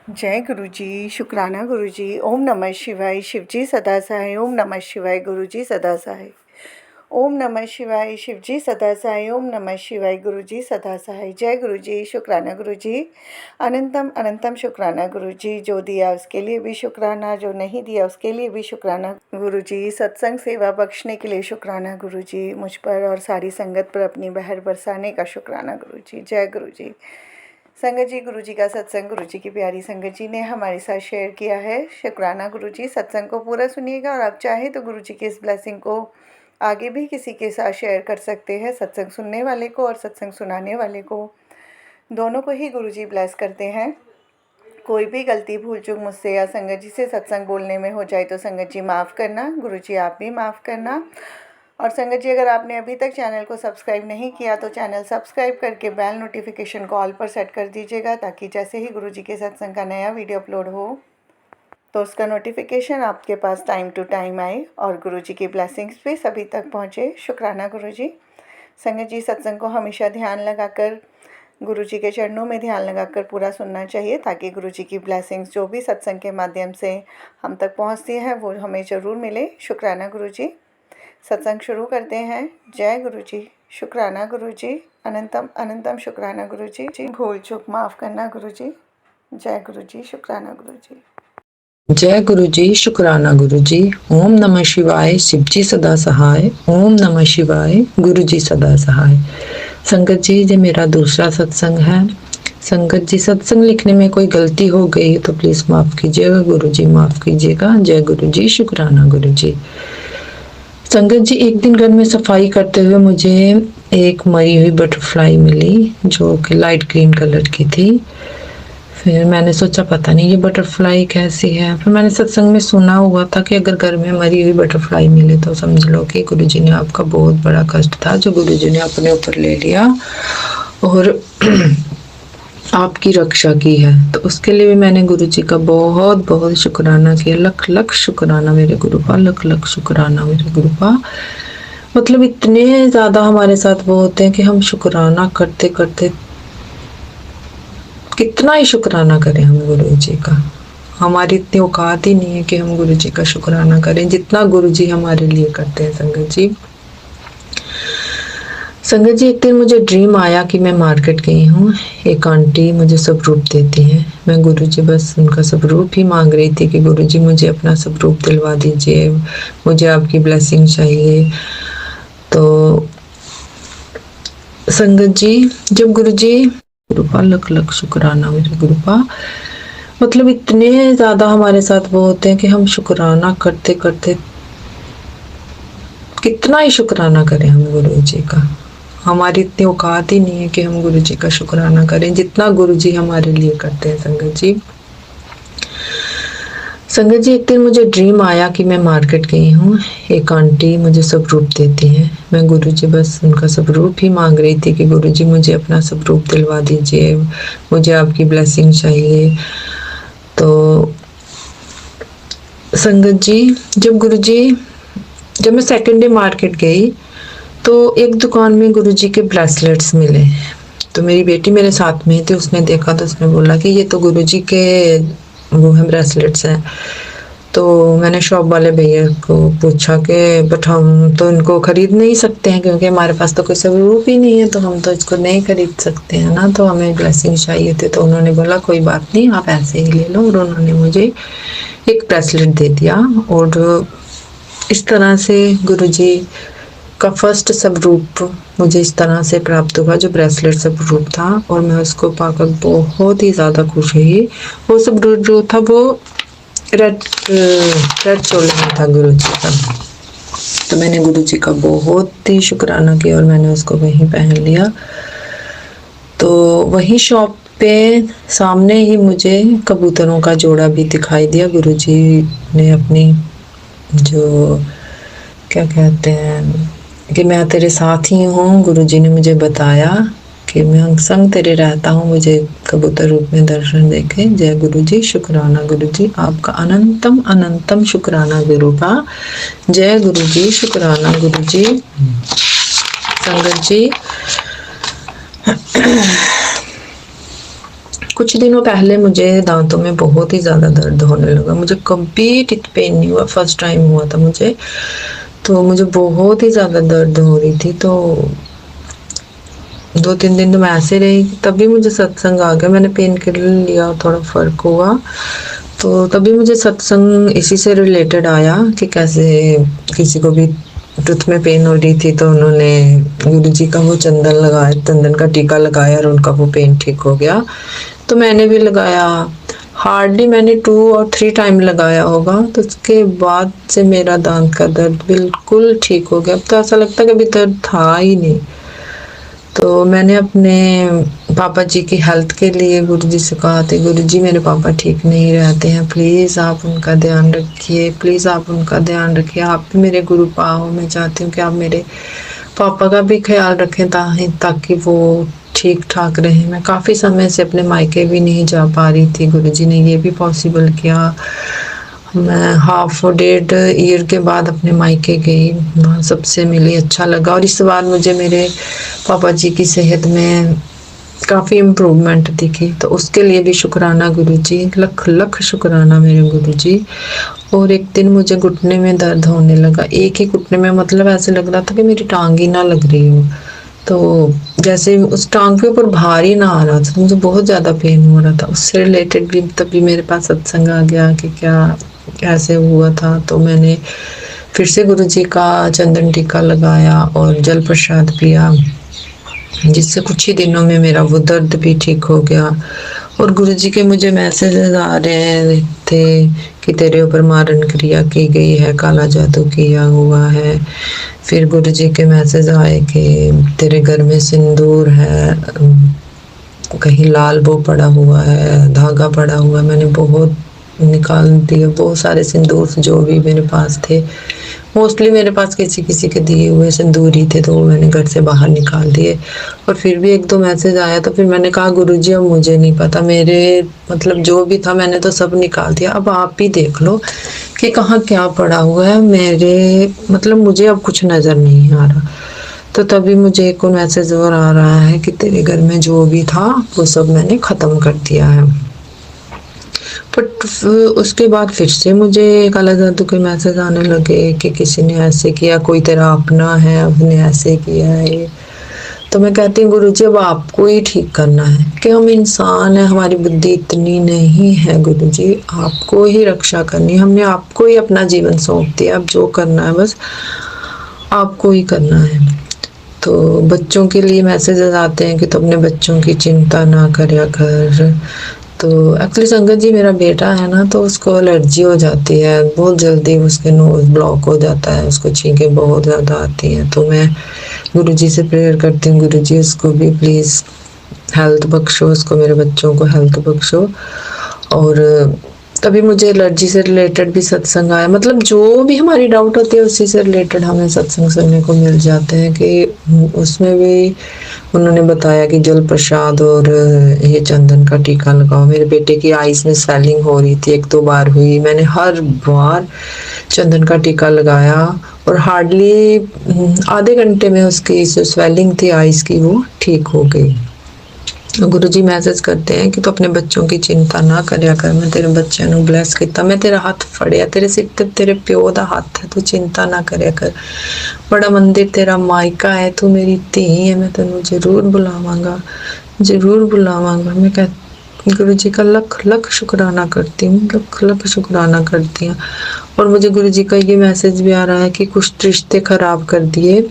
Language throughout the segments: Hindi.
जय गुरु जी, शुक्राना गुरु जी। ओम नमः शिवाय, शिवजी सदा सहाय। ओम नमः शिवाय, गुरु जी सदा सहाय। ओम नमः शिवाय, शिवजी सदा सहाय। ओम नमः शिवाय, गुरु जी सदा सहाय। जय गुरु जी, शुक्राना गुरु जी। अनंतम अनंतम शुक्राना गुरु जी। जो दिया उसके लिए भी शुक्राना, जो नहीं दिया उसके लिए भी शुक्राना गुरु जी। सत्संग सेवा बख्शने के लिए शुक्राना गुरु जी। मुझ पर और सारी संगत पर अपनी बहर बरसाने का शुक्राना गुरु जी। जय गुरु जी। संगत जी, गुरु जी का सत्संग गुरु जी की प्यारी संगत जी ने हमारे साथ शेयर किया है। शुक्राना गुरु जी। सत्संग को पूरा सुनिएगा और आप चाहे तो गुरु जी की इस ब्लेसिंग को आगे भी किसी के साथ शेयर कर सकते हैं। सत्संग सुनने वाले को और सत्संग सुनाने वाले को, दोनों को ही गुरु जी ब्लेस करते हैं। कोई भी गलती भूल चूक मुझसे या संगत जी से सत्संग बोलने में हो जाए तो संगत जी माफ़ करना, गुरु जी आप भी माफ़ करना। और संगत जी, अगर आपने अभी तक चैनल को सब्सक्राइब नहीं किया तो चैनल सब्सक्राइब करके बेल नोटिफिकेशन को ऑल पर सेट कर दीजिएगा, ताकि जैसे ही गुरु जी के सत्संग का नया वीडियो अपलोड हो तो उसका नोटिफिकेशन आपके पास टाइम टू टाइम आए और गुरु जी की ब्लेसिंग्स भी सभी तक पहुँचे। शुक्राना गुरु जी। संगत जी, सत्संग को हमेशा ध्यान लगाकर, गुरु जी के चरणों में ध्यान लगाकर पूरा सुनना चाहिए, ताकि गुरु जी की ब्लेसिंग्स जो भी सत्संग के माध्यम से हम तक पहुंचती है वो हमें ज़रूर मिले। शुक्राना गुरु जी। सत्संग शुरू करते हैं। जय गुरु जी, शुक्राना गुरु जी। अनंतम अनंतम शुक्राना गुरु जी। भूल चूक माफ़ करना गुरु जी। जय गुरु जी, शुक्राना गुरु जी। जय गुरु जी, शुक्राना गुरु जी। ओम नमः शिवाय, शिवजी सदा सहाय। ओम नमः शिवाय, गुरु जी सदा सहाय। संगत जी, ये मेरा दूसरा सत्संग है। संगत जी, सत्संग लिखने में कोई गलती हो गई तो प्लीज माफ कीजिएगा, गुरु जी माफ कीजिएगा। जय गुरु जी, शुक्राना गुरु जी। संगत जी, एक दिन घर में सफाई करते हुए मुझे एक मरी हुई बटरफ्लाई मिली, जो कि लाइट ग्रीन कलर की थी। फिर मैंने सोचा पता नहीं ये बटरफ्लाई कैसी है। फिर मैंने सत्संग में सुना हुआ था कि अगर घर में मरी हुई बटरफ्लाई मिले तो समझ लो कि गुरुजी ने आपका बहुत बड़ा कष्ट था जो गुरुजी ने अपने ऊपर ले लिया और आपकी रक्षा की है। तो उसके लिए भी मैंने गुरुजी का बहुत बहुत शुक्राना किया। लख लख शुक्राना मेरे गुरुपा, लख लख शुक्राना मेरे गुरुपा। मतलब इतने ज़्यादा हमारे साथ वो होते हैं कि हम शुक्राना करते करते कितना ही शुक्राना करें हम गुरु जी का। हमारी इतनी औकात ही नहीं है कि हम गुरु जी का शुक्राना करें जितना गुरु जी हमारे लिए करते हैं। संगत जी, संगत जी, एक दिन मुझे ड्रीम आया कि मैं मार्केट गई हूँ। एक आंटी मुझे स्वरूप देती हैं। मैं गुरु जी बस उनका स्वरूप ही मांग रही थी कि गुरु जी मुझे अपना स्वरूप दिलवा दीजिए, मुझे आपकी ब्लेसिंग चाहिए। तो संगत जी, जब गुरु जी, गुरुपा लख लख शुक्राना मेरे गुरुपा। मतलब इतने ज्यादा हमारे साथ वो होते हैं कि हम शुक्राना करते करते कितना ही शुक्राना करें हम गुरु जी का। हमारी इतनी औकात ही नहीं है कि हम गुरु जी का शुक्राना करें जितना गुरु जी हमारे लिए करते हैं। संगत जी, संगत जी, एक दिन मुझे ड्रीम आया कि मैं मार्केट गई हूँ। एक आंटी मुझे स्वरूप देती हैं। मैं गुरु जी बस उनका स्वरूप ही मांग रही थी कि गुरु जी मुझे अपना स्वरूप दिलवा दीजिए, मुझे आपकी ब्लेसिंग चाहिए। तो संगत जी, जब मैं सेकंड डे मार्केट गई तो एक दुकान में गुरु जी के ब्रेसलेट्स मिले। तो मेरी बेटी मेरे साथ में थी, उसने देखा तो उसने बोला कि ये तो गुरु जी के वो है ब्रेसलेट्स हैं। तो मैंने शॉप वाले भैया को पूछा कि बट हम तो इनको खरीद नहीं सकते हैं क्योंकि हमारे पास तो कोई स्वरूप ही नहीं है, तो हम तो इसको नहीं खरीद सकते हैं ना, तो हमें ब्लेसिंग चाहिए थे। तो उन्होंने बोला कोई बात नहीं, आप ऐसे ही ले लो। और उन्होंने मुझे एक ब्रेसलेट दे दिया। और इस तरह से गुरु जी का फर्स्ट स्वरूप मुझे इस तरह से प्राप्त हुआ, जो ब्रेसलेट स्वरूप था। और मैं उसको पाकर बहुत ही ज़्यादा खुश हुई। वो स्वरूप जो था वो रेड चोले में था गुरु जी का। तो मैंने गुरु जी का बहुत ही शुक्राना किया और मैंने उसको वहीं पहन लिया। तो वही शॉप पे सामने ही मुझे कबूतरों का जोड़ा भी दिखाई दिया। गुरु जी ने अपनी जो क्या कहते हैं कि मैं तेरे साथ ही हूँ, गुरु जी ने मुझे बताया कि मैं संग तेरे रहता हूँ, मुझे कबूतर रूप में दर्शन देके। जय गुरु जी, शुक्राना गुरु जी, आपका अनंतम अनंतम शुक्राना गुरु का। जय गुरु जी, शुक्राना गुरु जी। संगत जी, कुछ दिनों पहले मुझे दांतों में बहुत ही ज़्यादा दर्द होने लगा। मुझे कभी टिक पेन नहीं हुआ, फर्स्ट टाइम हुआ था मुझे। तो मुझे बहुत ही ज़्यादा दर्द हो रही थी। तो 2-3 दिन तो मैं ऐसे रही, तभी मुझे सत्संग आ गया। मैंने पेन किलर लिया, थोड़ा फ़र्क हुआ। तो तभी मुझे सत्संग इसी से रिलेटेड आया कि कैसे किसी को भी टूथ में पेन हो रही थी तो उन्होंने गुरु जी का वो चंदन लगाया, चंदन का टीका लगाया और उनका वो पेन ठीक हो गया। तो मैंने भी लगाया। हार्डली मैंने 2 और 3 टाइम लगाया होगा। तो उसके बाद से मेरा दांत का दर्द बिल्कुल ठीक हो गया। अब तो ऐसा लगता है कि अभी दर्द था ही नहीं। तो मैंने अपने पापा जी की हेल्थ के लिए गुरु जी से कहा था, गुरु जी मेरे पापा ठीक नहीं रहते हैं, प्लीज़ आप उनका ध्यान रखिए, प्लीज़ आप उनका ध्यान रखिए, आप भी मेरे गुरु पाओ। मैं चाहती हूँ कि आप मेरे पापा का भी ख्याल रखें ताकि वो ठीक ठाक रहें। मैं काफ़ी समय से अपने मायके भी नहीं जा पा रही थी। गुरु जी ने ये भी पॉसिबल किया। मैं 1.5 ईयर के बाद अपने मायके गई, वहाँ सबसे मिली, अच्छा लगा। और इस बार मुझे मेरे पापा जी की सेहत में काफ़ी इम्प्रूवमेंट दिखी। तो उसके लिए भी शुक्राना गुरु जी, लख लख शुक्राना मेरे गुरु जी। और एक दिन मुझे घुटने में दर्द होने लगा, एक ही घुटने में, मतलब ऐसे लग रहा था कि मेरी टांग ही ना लग रही हो। तो जैसे उस टांग के ऊपर भार ही ना आ रहा था, मुझे बहुत ज़्यादा पेन हो रहा था। उससे रिलेटेड भी तभी मेरे पास सत्संग आ गया कि क्या ऐसे हुआ था। तो मैंने फिर से गुरु जी का चंदन टीका लगाया और जल प्रसाद पिया, जिससे कुछ ही दिनों में मेरा वो दर्द भी ठीक हो गया। और गुरु जी के मुझे मैसेजेस आ रहे थे कि तेरे ऊपर मारण क्रिया की गई है, काला जादू किया हुआ है। फिर गुरु जी के मैसेज आए कि तेरे घर में सिंदूर है, कहीं लाल वो पड़ा हुआ है, धागा पड़ा हुआ है। मैंने बहुत निकाल दिए, बहुत सारे सिंदूर जो भी मेरे पास थे। मोस्टली मेरे पास किसी किसी के दिए हुए सिंदूर ही थे, तो वो मैंने घर से बाहर निकाल दिए। और फिर भी 1-2 मैसेज आया, तो फिर मैंने कहा गुरु जी अब मुझे नहीं पता, मेरे मतलब जो भी था मैंने तो सब निकाल दिया, अब आप ही देख लो कि कहाँ क्या पड़ा हुआ है। मेरे मतलब मुझे अब कुछ नज़र नहीं आ रहा। तो तभी मुझे एक और मैसेज और आ रहा है कि तेरे घर में जो भी था वो सब मैंने ख़त्म कर दिया है। बट उसके बाद फिर से मुझे काला जादू के मैसेज आने लगे कि किसी ने ऐसे किया, कोई तेरा अपना है, उसने ऐसे किया है। तो मैं कहती हूँ गुरु जी अब आपको ही ठीक करना है, कि हम इंसान हैं, हमारी बुद्धि इतनी नहीं है। गुरु जी आपको ही रक्षा करनी है, हमने आपको ही अपना जीवन सौंप दिया, अब जो करना है बस आपको ही करना है। तो बच्चों के लिए मैसेजेस आते हैं कि तो अपने बच्चों की चिंता ना करया कर। तो एक्चुअली संगत जी मेरा बेटा है ना, तो उसको एलर्जी हो जाती है बहुत जल्दी, उसके नोज ब्लॉक हो जाता है, उसको छींकें बहुत ज़्यादा आती हैं। तो मैं गुरु जी से प्रेयर करती हूँ, गुरु जी उसको भी प्लीज़ हेल्थ बख्शो, उसको, मेरे बच्चों को हेल्थ बख्शो। और तभी मुझे एलर्जी से रिलेटेड भी सत्संग आया, मतलब जो भी हमारी डाउट होती है उसी से रिलेटेड हमें सत्संग सुनने को मिल जाते हैं। कि उसमें भी उन्होंने बताया कि जल प्रसाद और ये चंदन का टीका लगाओ। मेरे बेटे की आईज में स्वेलिंग हो रही थी, 1-2 बार हुई, मैंने हर बार चंदन का टीका लगाया और हार्डली आधे घंटे में उसकी जो स्वेलिंग थी आईज की वो ठीक हो गई। गुरु जी मैसेज करते हैं कि तो अपने बच्चों की चिंता ना करया कर, मैं तेरे बच्चों को ब्लैस किया, मैं तेरा हाथ फड़िया, तेरे सिर ते तेरे प्यो दा हाथ है, तू चिंता ना करया कर, बड़ा मंदिर तेरा मायका है, तू मेरी धी है, मैं तेनों जरूर बुलावांगा, जरूर बुलावांगा। मैं कह गुरु जी का लख लख शुक्राना करती हूँ, लख लख शुक्राना करती हूँ। और मुझे गुरु जी का ये मैसेज भी आ रहा है कि कुछ रिश्ते खराब कर दिए,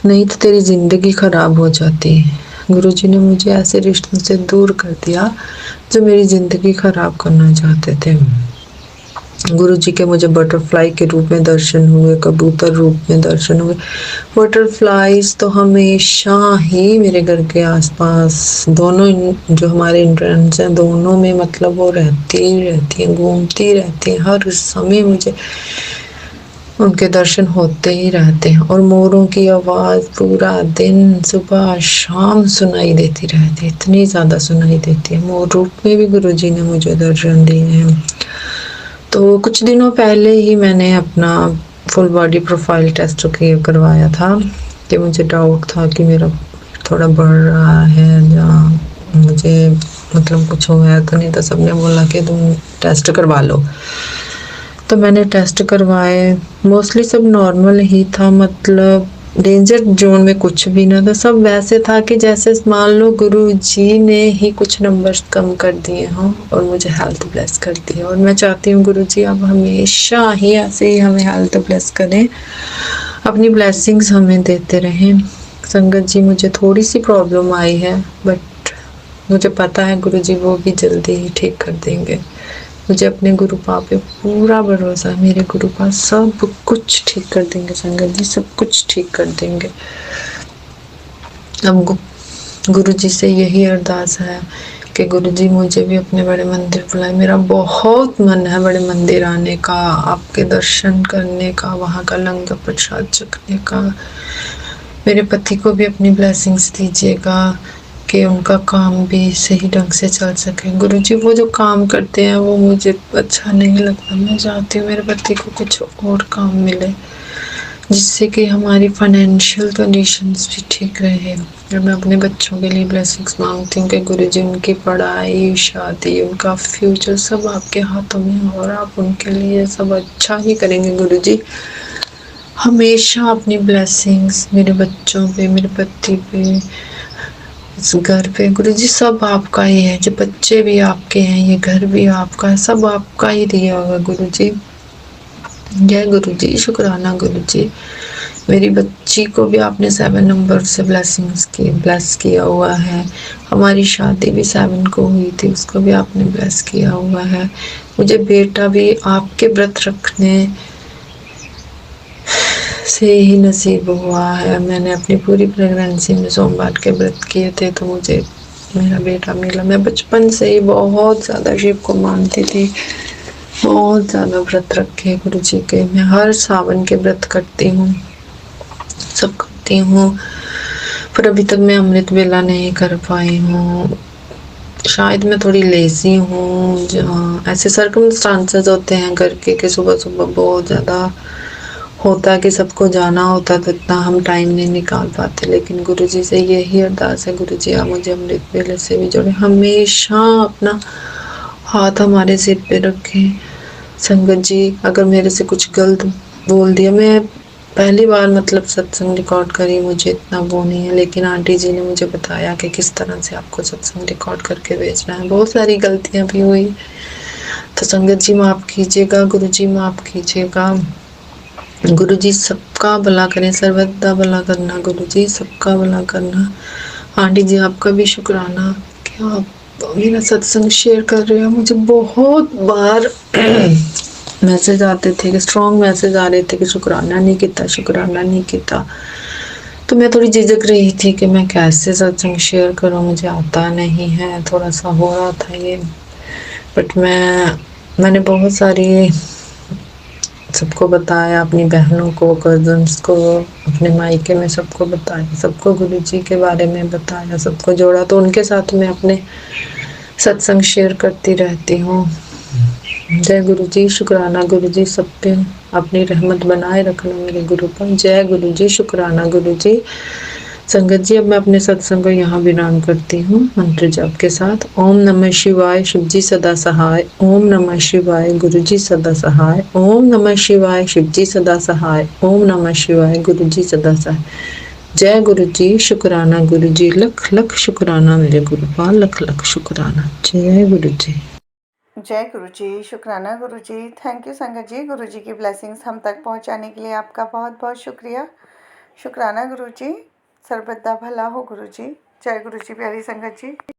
नहीं तो तेरी ज़िंदगी खराब हो जाती है। गुरु जी ने मुझे ऐसे रिश्तों से दूर कर दिया जो मेरी ज़िंदगी ख़राब करना चाहते थे। गुरु जी के मुझे बटरफ्लाई के रूप में दर्शन हुए, कबूतर रूप में दर्शन हुए। बटरफ्लाईज तो हमेशा ही मेरे घर के आसपास, दोनों जो हमारे एंट्रेंस हैं दोनों में, मतलब वो रहती हैं, घूमती रहती हैं, हर समय मुझे उनके दर्शन होते ही रहते हैं। और मोरों की आवाज़ पूरा दिन सुबह शाम सुनाई देती रहती है, इतनी ज़्यादा सुनाई देती है। मोर रूप में भी गुरुजी ने मुझे दर्शन दिए हैं। तो कुछ दिनों पहले ही मैंने अपना फुल बॉडी प्रोफाइल टेस्ट करवाया था कि मुझे डाउट था कि मेरा थोड़ा बढ़ रहा है, या मुझे मतलब कुछ हुआ है तो, नहीं तो सबने बोला कि तुम टेस्ट करवा लो। तो मैंने टेस्ट करवाए, मोस्टली सब नॉर्मल ही था, मतलब डेंजर जोन में कुछ भी ना था, सब वैसे था कि जैसे मान लो गुरुजी ने ही कुछ नंबर्स कम कर दिए हों और मुझे हेल्थ ब्लेस कर दी। और मैं चाहती हूँ गुरुजी आप हमेशा ही ऐसे ही हमें हेल्थ ब्लेस करें, अपनी ब्लेसिंग्स हमें देते रहें। संगत जी मुझे थोड़ी सी प्रॉब्लम आई है, बट मुझे पता है गुरुजी वो भी जल्दी ही ठीक कर देंगे। मुझे अपने गुरुपा पे पूरा भरोसा है, मेरे गुरुपा सब कुछ ठीक कर देंगे। संगत जी सब कुछ ठीक कर देंगे। अब गुरुजी से यही अरदास है कि गुरुजी मुझे भी अपने बड़े मंदिर बुलाए। मेरा बहुत मन है बड़े मंदिर आने का, आपके दर्शन करने का, वहाँ का लंगर प्रसाद चखने का। मेरे पति को भी अपनी ब्लेसिंग्स दीजिएगा कि उनका काम भी सही ढंग से चल सके। गुरुजी वो जो काम करते हैं वो मुझे अच्छा नहीं लगता। मैं चाहती हूँ मेरे पति को कुछ और काम मिले जिससे कि हमारी फाइनेंशियल कंडीशंस भी ठीक रहे। और मैं अपने बच्चों के लिए ब्लेसिंग्स मांगती हूँ कि गुरुजी उनकी पढ़ाई, शादी, उनका फ्यूचर सब आपके हाथों में है और आप उनके लिए सब अच्छा ही करेंगे। गुरुजी हमेशा अपनी ब्लेसिंग्स मेरे बच्चों पे, मेरे पति पे, इस घर पे, गुरुजी सब आपका ही है। जो बच्चे भी आपके हैं, ये घर भी आपका है, सब आपका ही दिया होगा गुरुजी। जय गुरुजी, शुक्राना गुरुजी। मेरी बच्ची को भी आपने 7 नंबर से ब्लेस किया हुआ है। हमारी शादी भी 7 को हुई थी, उसको भी आपने ब्लेस किया हुआ है। मुझे बेटा भी आपके व्रत रखने से ही नसीब हुआ है। मैंने अपनी पूरी प्रेगनेंसी में सोमवार के व्रत किए थे तो मुझे मेरा बेटा मिला। मैं बचपन से ही बहुत ज़्यादा शिव को मानती थी, बहुत ज़्यादा व्रत रखे गुरु जी के। मैं हर सावन के व्रत करती हूँ, सब करती हूँ, पर अभी तक मैं अमृत वेला नहीं कर पाई हूँ। शायद मैं थोड़ी लेजी हूँ। ऐसे सर्कमस्टांसेस होते हैं घर के कि सुबह सुबह बहुत ज़्यादा होता है कि सबको जाना होता है तो इतना हम टाइम नहीं निकाल पाते। लेकिन गुरुजी से यही अरदास है, गुरुजी आप मुझे अमृत वेले से भी जोड़े, हमेशा अपना हाथ हमारे सिर पे रखें। संगत जी अगर मेरे से कुछ गलत बोल दिया, मैं पहली बार मतलब सत्संग रिकॉर्ड करी, मुझे इतना वो नहीं है, लेकिन आंटी जी ने मुझे बताया कि किस तरह से आपको सत्संग रिकॉर्ड करके भेजना है। बहुत सारी गलतियाँ भी हुई तो संगत जी माफ़ कीजिएगा, गुरुजी माफ़ कीजिएगा। गुरुजी सबका भला करें, सर्वदा भला करना गुरुजी, सबका भला करना। आंटी जी आपका भी शुक्राना कि आप मेरा सत्संग शेयर कर रहे हो। मुझे बहुत बार मैसेज आते थे कि स्ट्रॉन्ग मैसेज आ रहे थे कि शुक्राना नहीं किया, शुक्राना नहीं किया। तो मैं थोड़ी झिझक रही थी कि मैं कैसे सत्संग शेयर करूं, मुझे आता नहीं है, थोड़ा सा हो रहा था ये। बट मैंने बहुत सारी सबको बताया, अपनी बहनों को, कजन्स को, अपने मायके में सबको बताया, सबको गुरुजी के बारे में बताया, सबको जोड़ा। तो उनके साथ मैं अपने सत्संग शेयर करती रहती हूँ। जय गुरुजी, शुक्राना गुरुजी, सब पे अपनी रहमत बनाए रखना मेरे गुरु पर। जय गुरुजी, शुक्राना गुरुजी। संगत जी अब मैं अपने सत्संग को यहाँ विराम करती हूँ मंत्र जाप के साथ। ओम नमः शिवाय, शिव जी सदा सहाय। ओम नमः शिवाय, गुरु जी सदा सहाय। ओम नमः शिवाय, शिव जी सदा सहाय। ओम नमः शिवाय, गुरु जी सदा सहाय। जय गुरु जी, शुक्राना गुरु जी, लख लख शुक्राना मेरे गुरुपाल, लख लख शुक्राना। जय गुरु जी। जय गुरुजी, शुक्राना गुरुजी। थैंक यू संगत जी, गुरुजी की ब्लेसिंग्स हम तक पहुंचाने के लिए आपका बहुत बहुत शुक्रिया। शुक्राना गुरुजी, सर्वदा भला हो गुरुजी। जय गुरुजी, प्यारी संगत जी।